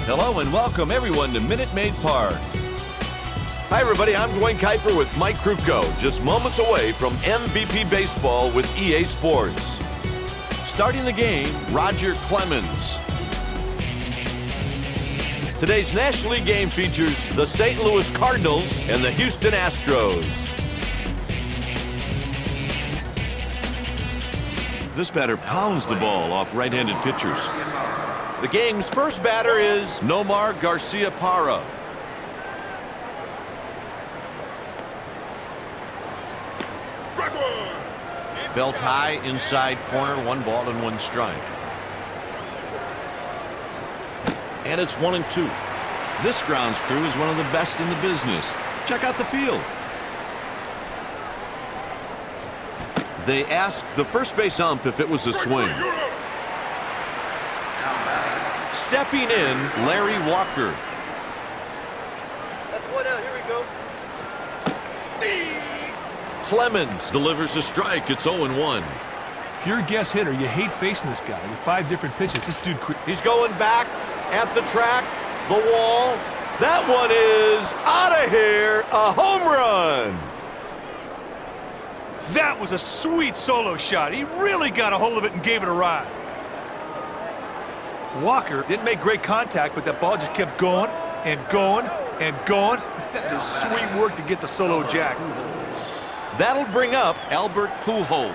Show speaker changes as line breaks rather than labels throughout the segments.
Hello and welcome everyone to Minute Maid Park. Hi everybody, I'm Dwayne Kuiper with Mike Krupko, just moments away from MVP Baseball with EA Sports. Starting the game, Roger Clemens. Today's National League game features the St. Louis Cardinals and the Houston Astros. This batter pounds the ball off right-handed pitchers. The game's first batter is Nomar Garcia-Parra. Belt high, inside corner, 1 ball and 1 strike. And it's 1-2. This grounds crew is one of the best in the business. Check out the field. They asked the first base ump if it was a swing. Stepping in, Larry Walker.
That's 1 out. Here we go.
Clemens delivers a strike. It's 0-1.
If you're a guest hitter, you hate facing this guy with 5 different pitches. This dude...
He's going back at the track, the wall. That one is out of here. A home run.
That was a sweet solo shot. He really got a hold of it and gave it a ride. Walker didn't make great contact, but that ball just kept going and going and going. That is sweet work to get the solo jack.
That'll bring up Albert Pujols.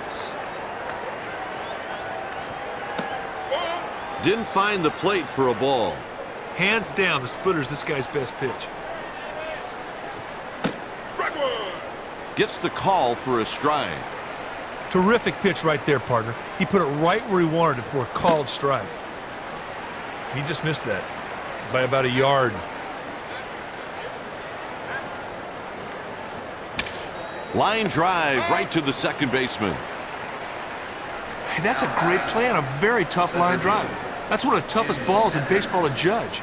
Didn't find the plate for a ball.
Hands down, the splitter's this guy's best pitch.
Gets the call for a strike.
Terrific pitch right there, partner. He put it right where he wanted it for a called strike. He just missed that by about a yard.
Line drive right to the second baseman.
Hey, that's a great play on a very tough line drive. That's one of the toughest balls in baseball to judge.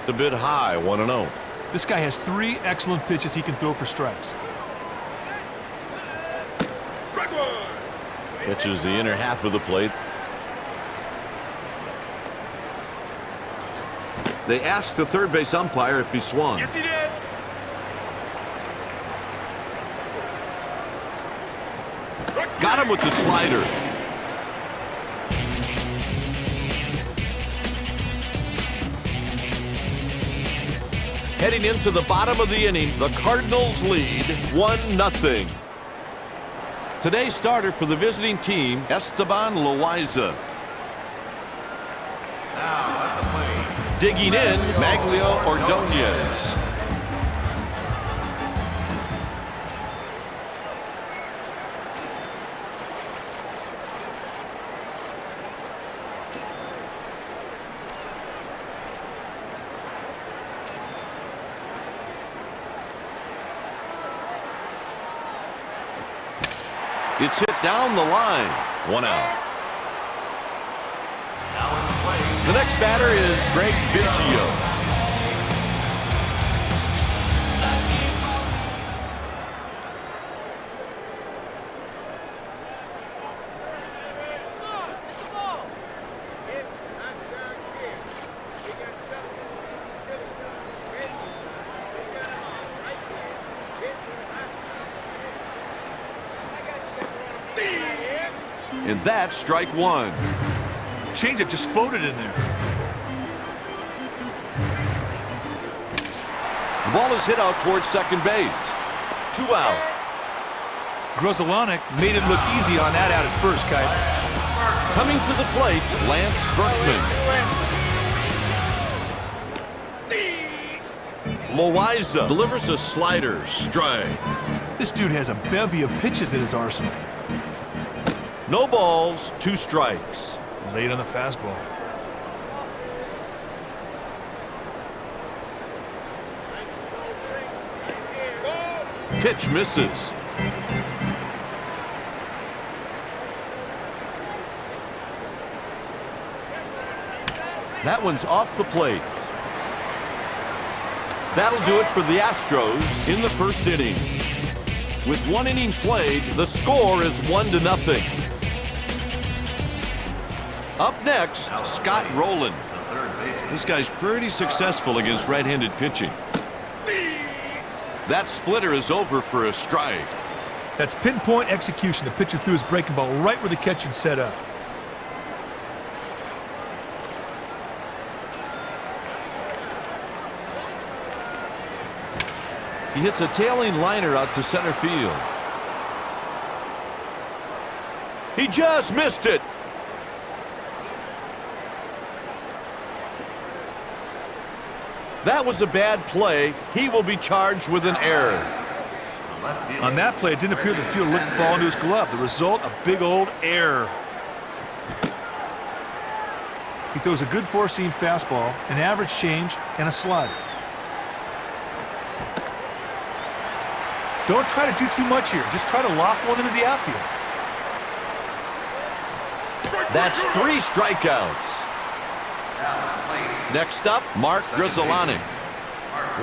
A bit high, 1-0.
This guy has 3 excellent pitches he can throw for strikes.
Pitches the inner half of the plate. They asked the third base umpire if he swung.
Yes, he did.
Got him with the slider. Heading into the bottom of the inning, the Cardinals lead 1-0. Today's starter for the visiting team, Esteban Loaiza. Digging in, Maglio Ordonez. It's hit down the line. 1 out. The next batter is Greg Biggio. And that's strike 1.
Changeup just floated in there.
The ball is hit out towards second base. 2 out.
Grzelcyk made it look easy on that out at first, Kite.
Coming to the plate, Lance Berkman. Loaiza delivers a slider, strike.
This dude has a bevy of pitches in his arsenal.
No balls, 2 strikes.
Late on the fastball.
Pitch misses. That one's off the plate. That'll do it for the Astros in the first inning. With 1 inning played, the score is 1-0. Up next, Scott Rowland. This guy's pretty successful against right-handed pitching. That splitter is over for a strike.
That's pinpoint execution. The pitcher threw his breaking ball right where the catch had set up.
He hits a tailing liner out to center field. He just missed it. That was a bad play. He will be charged with an error.
On that play, it didn't appear the fielder licked the ball into his glove. The result, a big old error. He throws a good four-seam fastball, an average change, and a slider. Don't try to do too much here. Just try to loft one into the outfield.
That's 3 strikeouts. Next up, Mark Grzelcyk.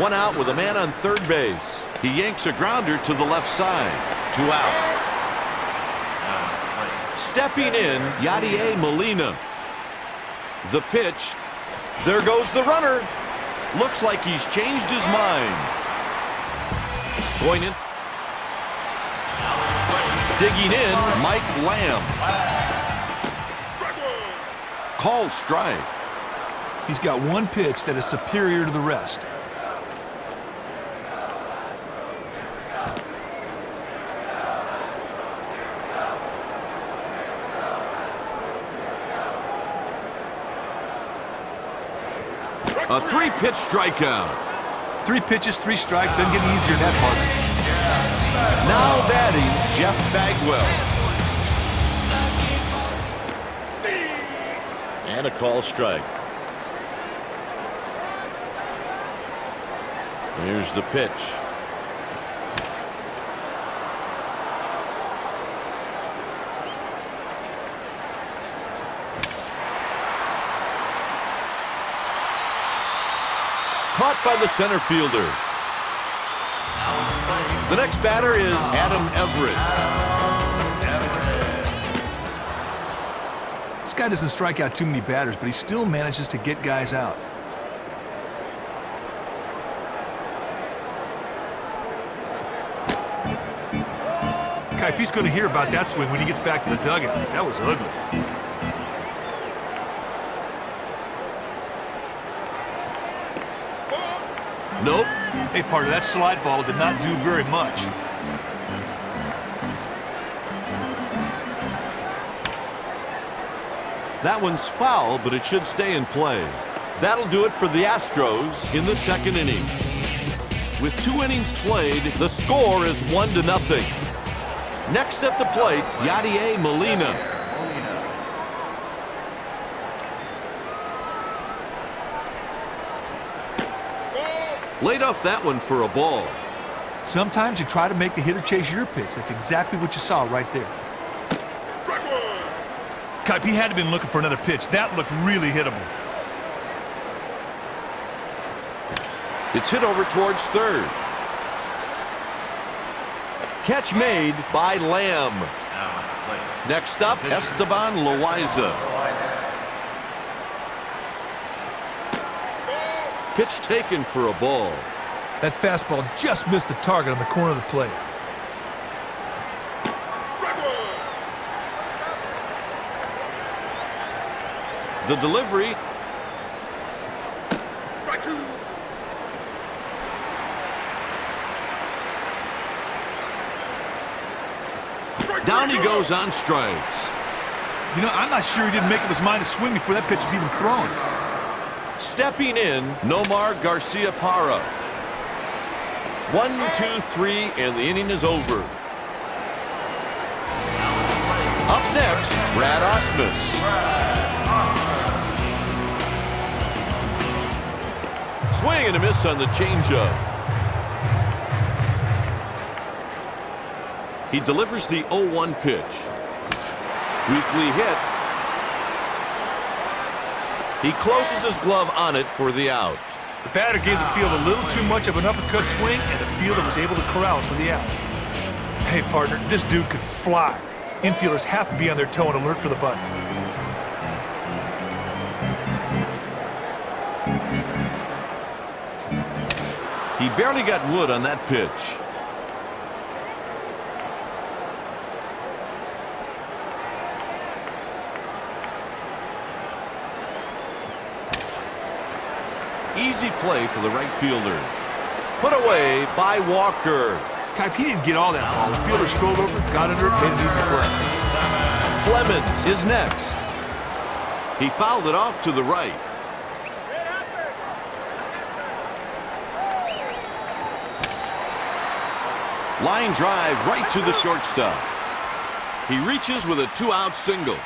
1 out with a man on third base. He yanks a grounder to the left side. 2 out. Stepping in, Yadier Molina. The pitch. There goes the runner. Looks like he's changed his mind. Going in. Digging in, Mike Lamb. Called strike.
He's got one pitch that is superior to the rest.
A 3-pitch strikeout.
3 pitches, 3 strikes, doesn't get easier than that, partner.
Now batting, Jeff Bagwell. And a call strike. Here's the pitch. Caught by the center fielder. The next batter is Adam Everett.
This guy doesn't strike out too many batters, but he still manages to get guys out. Kaipe's going to hear about that swing when he gets back to the dugout. That was ugly.
Nope.
Hey, partner, that slide ball did not do very much.
That one's foul, but it should stay in play. That'll do it for the Astros in the second inning. With 2 innings played, the score is 1-0. Next at the plate, Yadier Molina. Laid off that one for a ball.
Sometimes you try to make the hitter chase your pitch. That's exactly what you saw right there. Kaipe had to have been looking for another pitch. That looked really hittable.
It's hit over towards third. Catch made by Lamb. Next up, Esteban Loaiza. Pitch taken for a ball.
That fastball just missed the target on the corner of the plate.
The delivery. Down he goes on strikes.
You know, I'm not sure he didn't make up his mind to swing before that pitch was even thrown.
Stepping in, Nomar Garcia-Parra. 1, 2, 3, and the inning is over. Up next, Brad Ausmus. Swing and a miss on the changeup. He delivers the 0-1 pitch. Weakly hit. He closes his glove on it for the out.
The batter gave the field a little too much of an uppercut swing, and the fielder was able to corral for the out. Hey, partner, this dude could fly. Infielders have to be on their toe and alert for the bunt.
He barely got wood on that pitch. Easy play for the right fielder. Put away by Walker.
Kaipe didn't get all that ball. The fielder strolled over, got under it, made an easy play.
Clemens is next. He fouled it off to the right. Line drive right to the shortstop. He reaches with a 2-out single.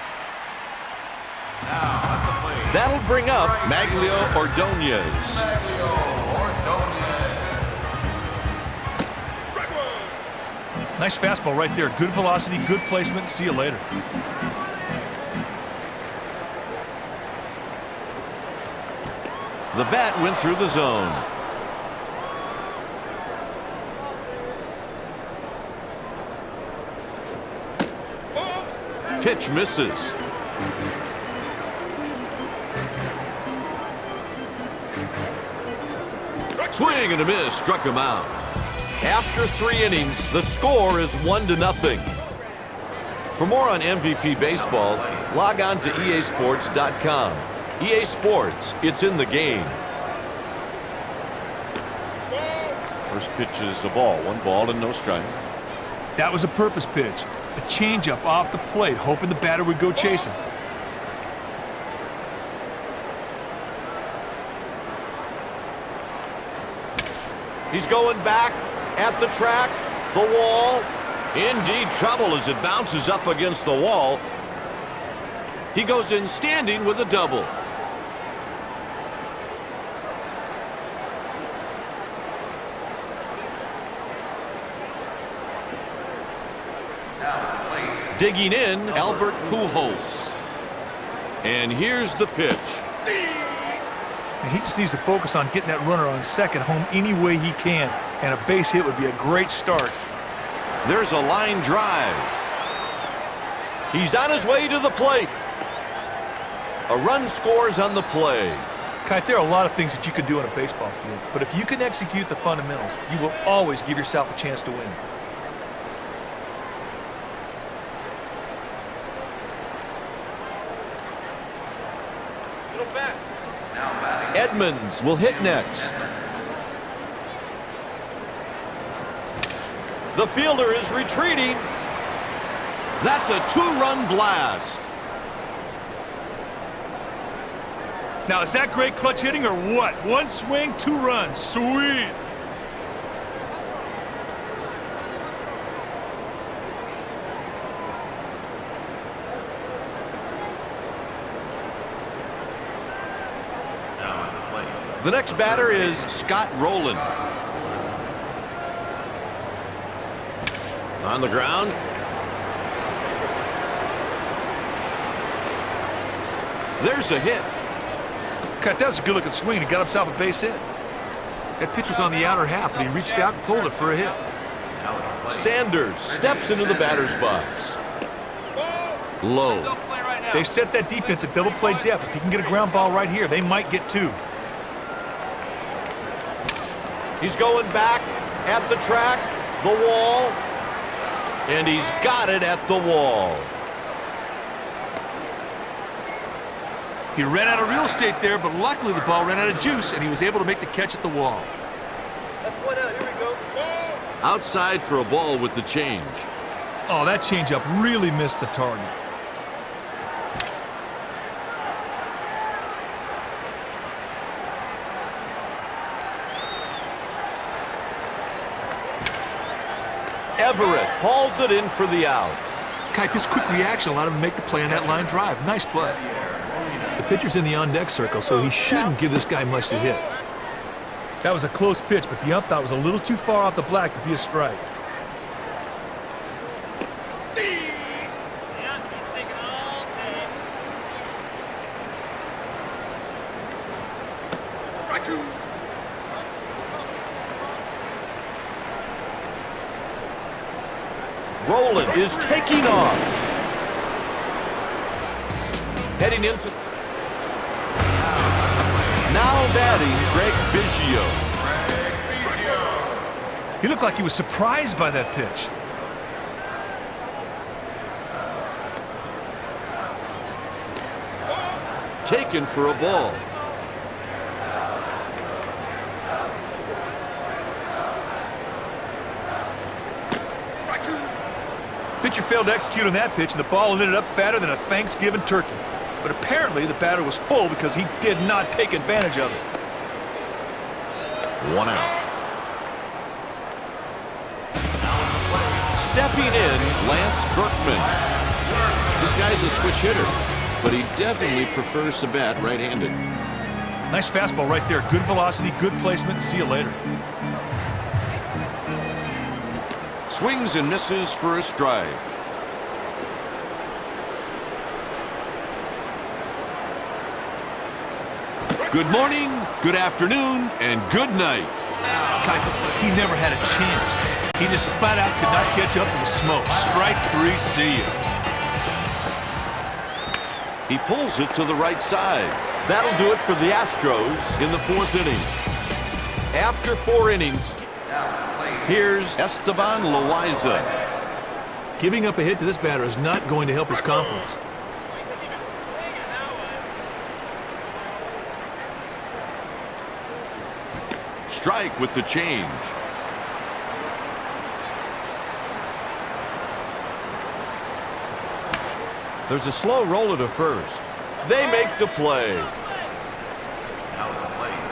That'll bring up Maglio Ordonez.
Nice fastball right there. Good velocity, good placement. See you later.
The bat went through the zone. Pitch misses. Swing and a miss, struck him out. After 3 innings, the score is 1-0. For more on MVP baseball, log on to easports.com. EA Sports, it's in the game.
First pitch is a ball. 1 ball and no strikes.
That was a purpose pitch. A changeup off the plate, hoping the batter would go chasing.
He's going back at the track, the wall. Indeed trouble as it bounces up against the wall. He goes in standing with a double. Digging in, Albert Pujols. And here's the pitch.
And he just needs to focus on getting that runner on second home any way he can, and a base hit would be a great start.
There's a line drive. He's on his way to the plate. A run scores on the play.
Kite, there are a lot of things that you can do on a baseball field, but if you can execute the fundamentals, you will always give yourself a chance to win.
Edmonds will hit next. The fielder is retreating. That's a 2-run blast.
Now, is that great clutch hitting or what? 1 swing, 2 runs. Sweet.
The next batter is Scott Rowland. On the ground. There's a hit.
Cut, that was a good-looking swing. He got himself a base hit. That pitch was on the outer half, but he reached out and pulled it for a hit.
Sanders steps into the batter's box. Low.
They set that defense at double play depth. If he can get a ground ball right here, they might get 2.
He's going back at the track, the wall, and he's got it at the wall.
He ran out of real estate there, but luckily the ball ran out of juice, and he was able to make the catch at the wall.
That's 1 out. Here we go.
Outside for a ball with the change.
Oh, that changeup really missed the target.
Everett hauls it in for the out.
Kite, his quick reaction allowed him to make the play on that line drive. Nice play. The pitcher's in the on-deck circle, so he shouldn't give this guy much to hit. That was a close pitch, but the ump thought it was a little too far off the black to be a strike.
Rowland is taking off. Heading into... Now batting, Greg Biggio.
He looked like he was surprised by that pitch.
Taken for a ball.
Pitcher failed to execute on that pitch, and the ball ended up fatter than a Thanksgiving turkey. But apparently the batter was full because he did not take advantage of it.
1 out. Stepping in, Lance Berkman. This guy's a switch hitter, but he definitely prefers to bat right-handed.
Nice fastball right there. Good velocity, good placement. See you later.
Swings and misses for a strike. Good morning, good afternoon, and good night.
He never had a chance. He just flat out could not catch up to the smoke. Strike 3, see ya.
He pulls it to the right side. That'll do it for the Astros in the 4th inning. After 4 innings, here's Esteban Loaiza.
Giving up a hit to this batter is not going to help his confidence.
Strike with the change. There's a slow roller to first. They make the play.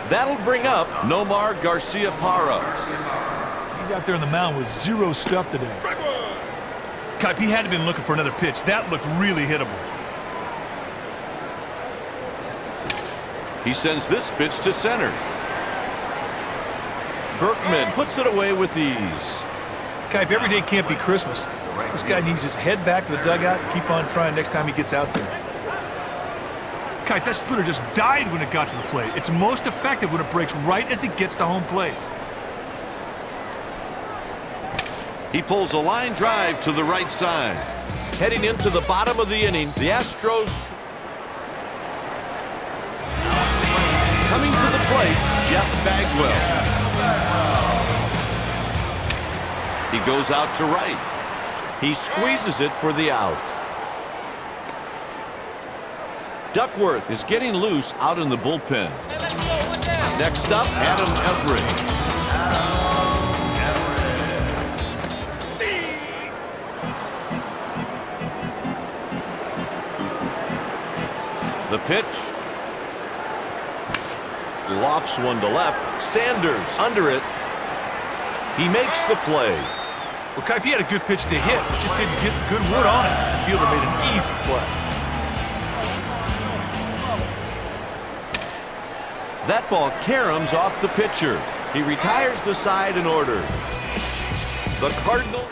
That'll bring up Nomar Garcia-Parra.
He's out there on the mound with zero stuff today. Kipe, he had to been looking for another pitch. That looked really hittable.
He sends this pitch to center. Berkman puts it away with ease.
Kipe, every day can't be Christmas. This guy needs his head back to the dugout and keep on trying next time he gets out there. Kipe, that splitter just died when it got to the plate. It's most effective when it breaks right as it gets to home plate.
He pulls a line drive to the right side. Heading into the bottom of the inning, the Astros coming to the plate, Jeff Bagwell. He goes out to right. He squeezes it for the out. Duckworth is getting loose out in the bullpen. Next up, Adam Everett. The pitch. Lofts one to left. Sanders under it. He makes the play.
Well, Kipe, he had a good pitch to hit, but just didn't get good wood on it. The fielder made an easy play.
That ball caroms off the pitcher. He retires the side in order. The Cardinal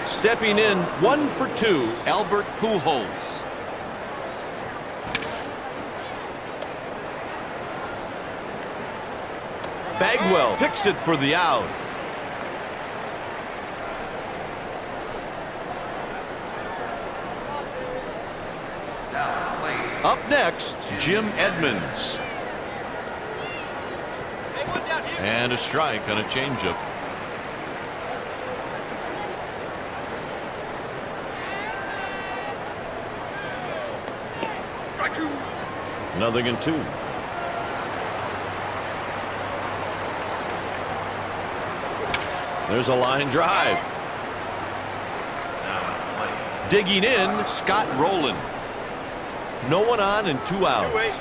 stepping in 1 for 2, Albert Pujols. Bagwell picks it for the out. Up next, Jim Edmonds. And a strike on a changeup. Nothing in 2. There's a line drive. Digging in, Scott Rowland. No one on and 2 outs.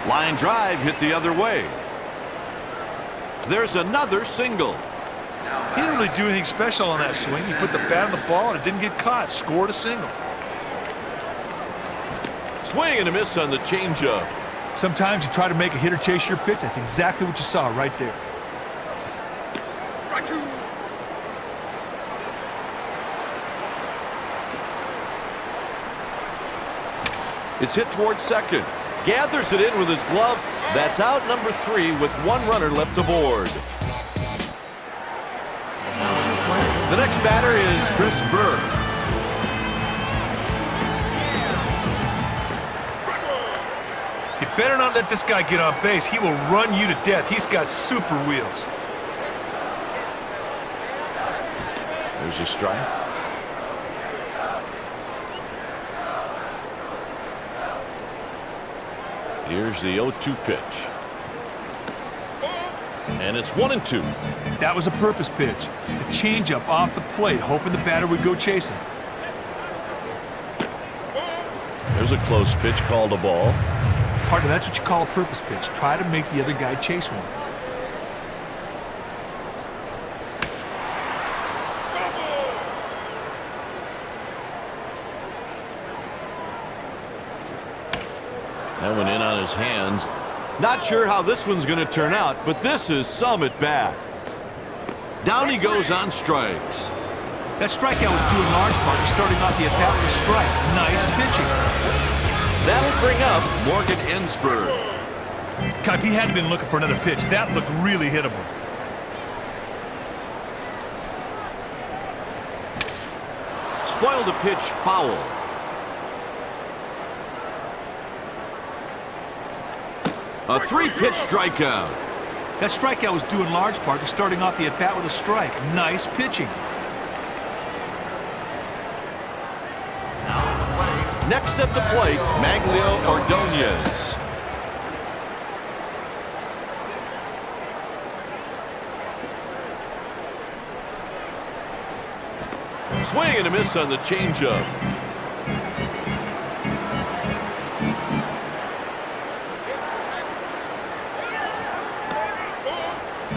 Line drive hit the other way. There's another single.
He didn't really do anything special on that swing. He put the bat on the ball and it didn't get caught. Scored a single.
Swing and a miss on the changeup.
Sometimes you try to make a hitter chase your pitch. That's exactly what you saw right there.
It's hit towards second. Gathers it in with his glove. That's out number 3 with 1 runner left aboard. The next batter is Chris Burr.
You better not let this guy get on base. He will run you to death. He's got super wheels.
There's a strike. Here's the 0-2 pitch. And it's 1-2.
That was a purpose pitch. A changeup off the plate, hoping the batter would go chasing.
There's a close pitch called a ball.
Partner, that's what you call a purpose pitch. Try to make the other guy chase one.
That one in on his hands. Not sure how this one's going to turn out, but this is some at bat. Down he goes on strikes.
That strikeout was due in large part to starting off the at-bat with a strike. Nice pitching.
That'll bring up Morgan Ensberg.
Kipe, he had to been looking for another pitch. That looked really hittable.
Spoiled a pitch foul. A 3-pitch strikeout.
That strikeout was due in large part to starting off the at-bat with a strike. Nice pitching.
Next at the plate, Maglio Ordonez. Swing and a miss on the changeup.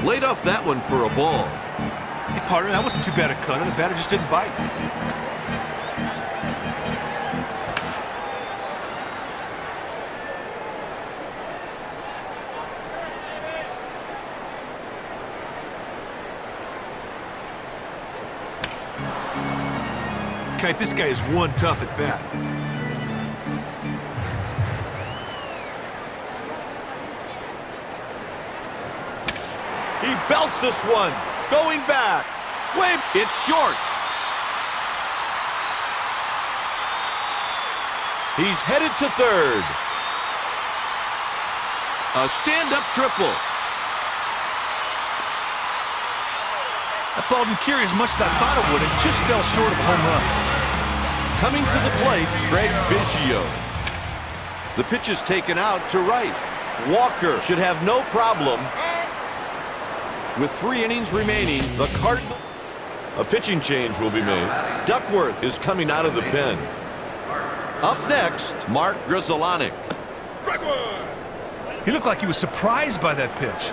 Laid off that one for a ball.
Hey, partner, that wasn't too bad a cutter. The batter just didn't bite. Kite, this guy is one tough at bat.
He belts this one. Going back. Wait, it's short. He's headed to third. A stand-up triple.
That ball didn't carry as much as I thought it would. It just fell short of a home run.
Coming to the plate, Greg Biggio. The pitch is taken out to right. Walker should have no problem. With 3 innings remaining, the Cardinals. A pitching change will be made. Duckworth is coming out of the pen. Up next, Mark Grudzielanek.
He looked like he was surprised by that pitch.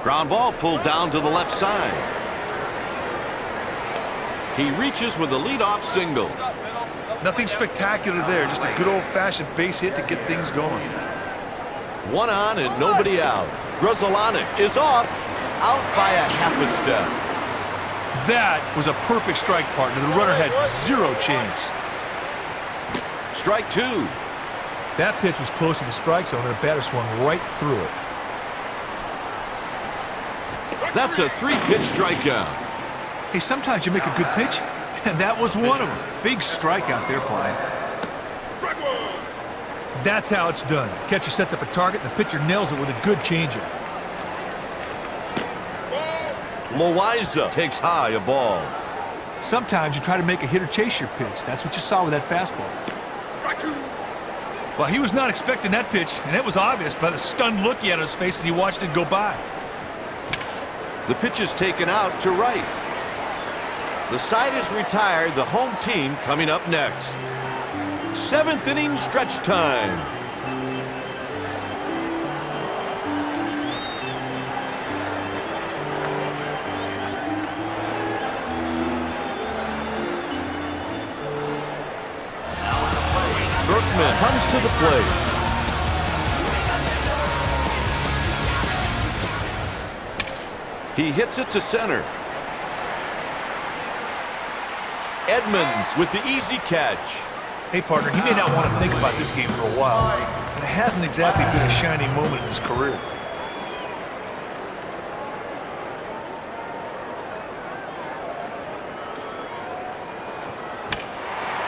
Ground ball pulled down to the left side. He reaches with a leadoff single.
Nothing spectacular there, just a good old-fashioned base hit to get things going.
1 on and nobody out. Grudzielanek is off, out by a half a step.
That was a perfect strike, partner. The runner had 0 chance.
Strike 2.
That pitch was close to the strike zone, and the batter swung right through it.
That's a 3-pitch strikeout.
Hey, sometimes you make a good pitch, and that was one of them. Big strikeout there, partner. That's how it's done. The catcher sets up a target, and the pitcher nails it with a good changeup.
Loaiza takes high a ball.
Sometimes you try to make a hitter chase your pitch. That's what you saw with that fastball. Well, he was not expecting that pitch, and it was obvious by the stunned look he had on his face as he watched it go by.
The pitch is taken out to right. The side is retired. The home team coming up next. 7th inning stretch time. Berkman comes to the plate. He hits it to center. Edmonds with the easy catch.
Hey, partner, he may not want to think about this game for a while, but it hasn't exactly been a shining moment in his career.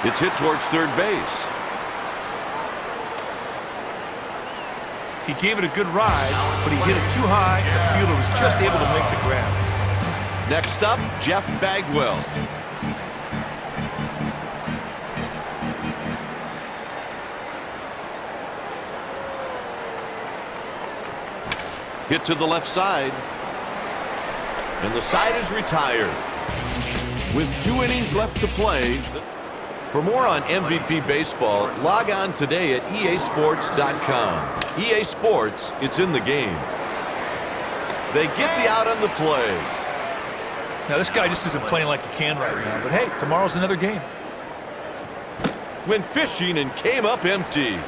It's hit towards third base.
He gave it a good ride, but he hit it too high, and the fielder was just able to make the grab.
Next up, Jeff Bagwell. Hit to the left side. And the side is retired. With 2 innings left to play. For more on MVP Baseball, log on today at easports.com. EA Sports, it's in the game. They get the out on the play.
Now, this guy just isn't playing like he can right now, but hey, tomorrow's another game.
Went fishing and came up empty.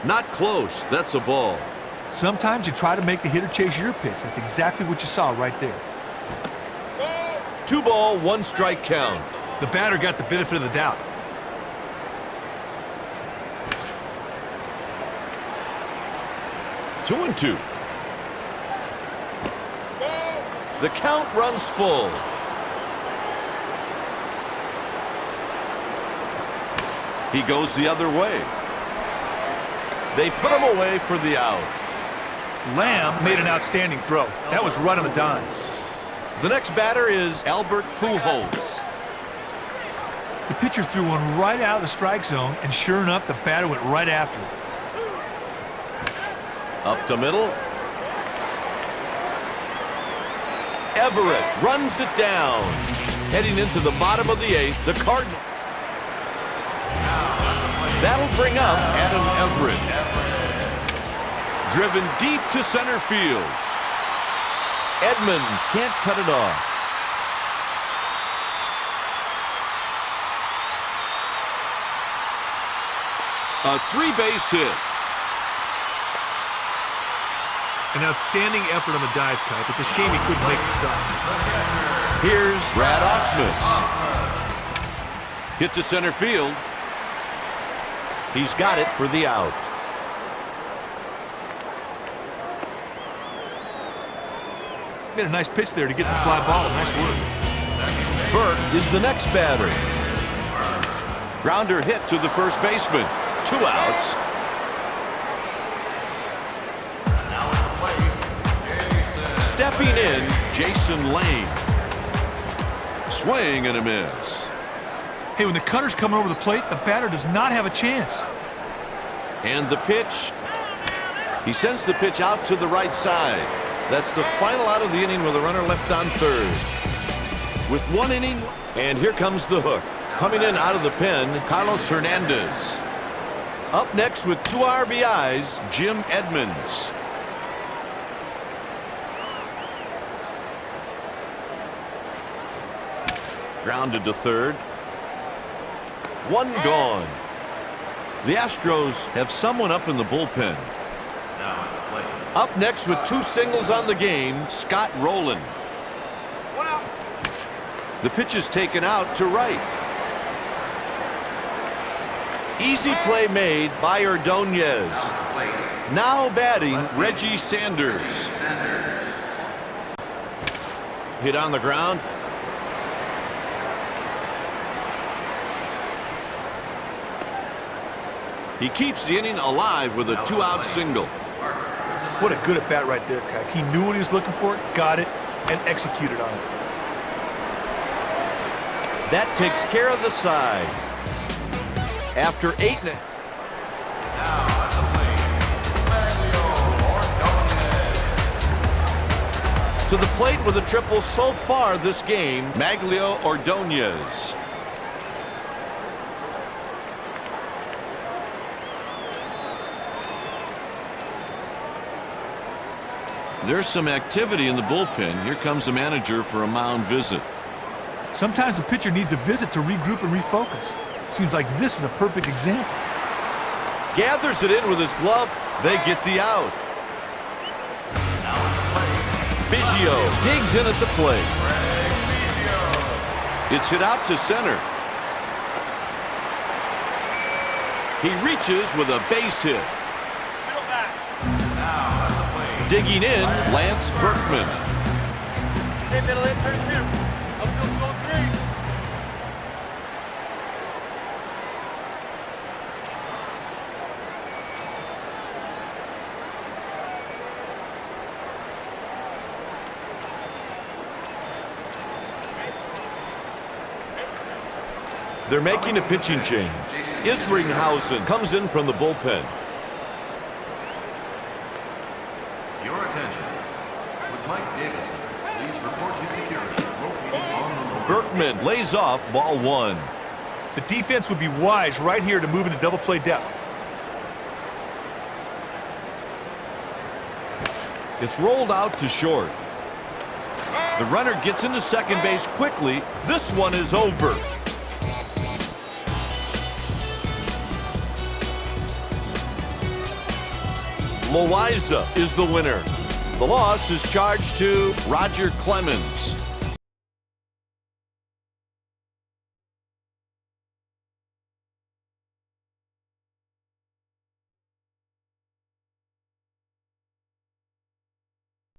Not close. That's a ball.
Sometimes you try to make the hitter chase your pitch. That's exactly what you saw right there.
2 ball, 1 strike count.
The batter got the benefit of the doubt.
Two and two. The count runs full. He goes the other way. They put him away for the out.
Lamb made an outstanding throw. That was right on the dime.
The next batter is Albert Pujols.
The pitcher threw one right out of the strike zone, and sure enough, the batter went right after it.
Up to middle. Everett runs it down. Heading into the bottom of the 8th, the Cardinals. That'll bring up Adam Everett. Driven deep to center field. Edmonds can't cut it off. A 3-base hit.
An outstanding effort on the dive, Kipe. It's a shame he couldn't make the stop.
Here's Brad Ausmus. Hit to center field. He's got it for the out.
Made a nice pitch there to get the fly ball. Nice work.
Burke is the next batter. Grounder hit to the first baseman. 2 outs. Stepping in, Jason Lane. Swing and a miss.
Hey, when the cutter's coming over the plate, the batter does not have a chance.
And the pitch. He sends the pitch out to the right side. That's the final out of the inning with a runner left on third. With 1 inning, and here comes the hook. Coming in out of the pen, Carlos Hernandez. Up next with 2 RBIs, Jim Edmonds. Grounded to third. 1 gone. The Astros have someone up in the bullpen. Up next with 2 singles on the game, Scott Rowland. The pitch is taken out to right. Easy play made by Ordonez. Now batting Reggie Sanders. Hit on the ground. He keeps the inning alive with a 2-out single.
What a good at-bat right there, Kipe. He knew what he was looking for, got it, and executed on it.
That takes care of the side. After 8 and to the plate with a triple so far this game, Maglio Ordonez. There's some activity in the bullpen. Here comes the manager for a mound visit.
Sometimes the pitcher needs a visit to regroup and refocus. Seems like this is a perfect example.
Gathers it in with his glove. They get the out. Biggio digs in at the plate. It's hit out to center. He reaches with a base hit. Digging in, Lance Berkman.
Hey, middle in, 32. Outfield zone 3.
They're making a pitching change. Isringhausen comes in from the bullpen.
Your attention. With Mike Davison, please report to security located on the road.
Berkman lays off ball 1.
The defense would be wise right here to move into double play depth.
It's rolled out to short. The runner gets into second base quickly. This one is over. Loaiza is the winner. The loss is charged to Roger Clemens.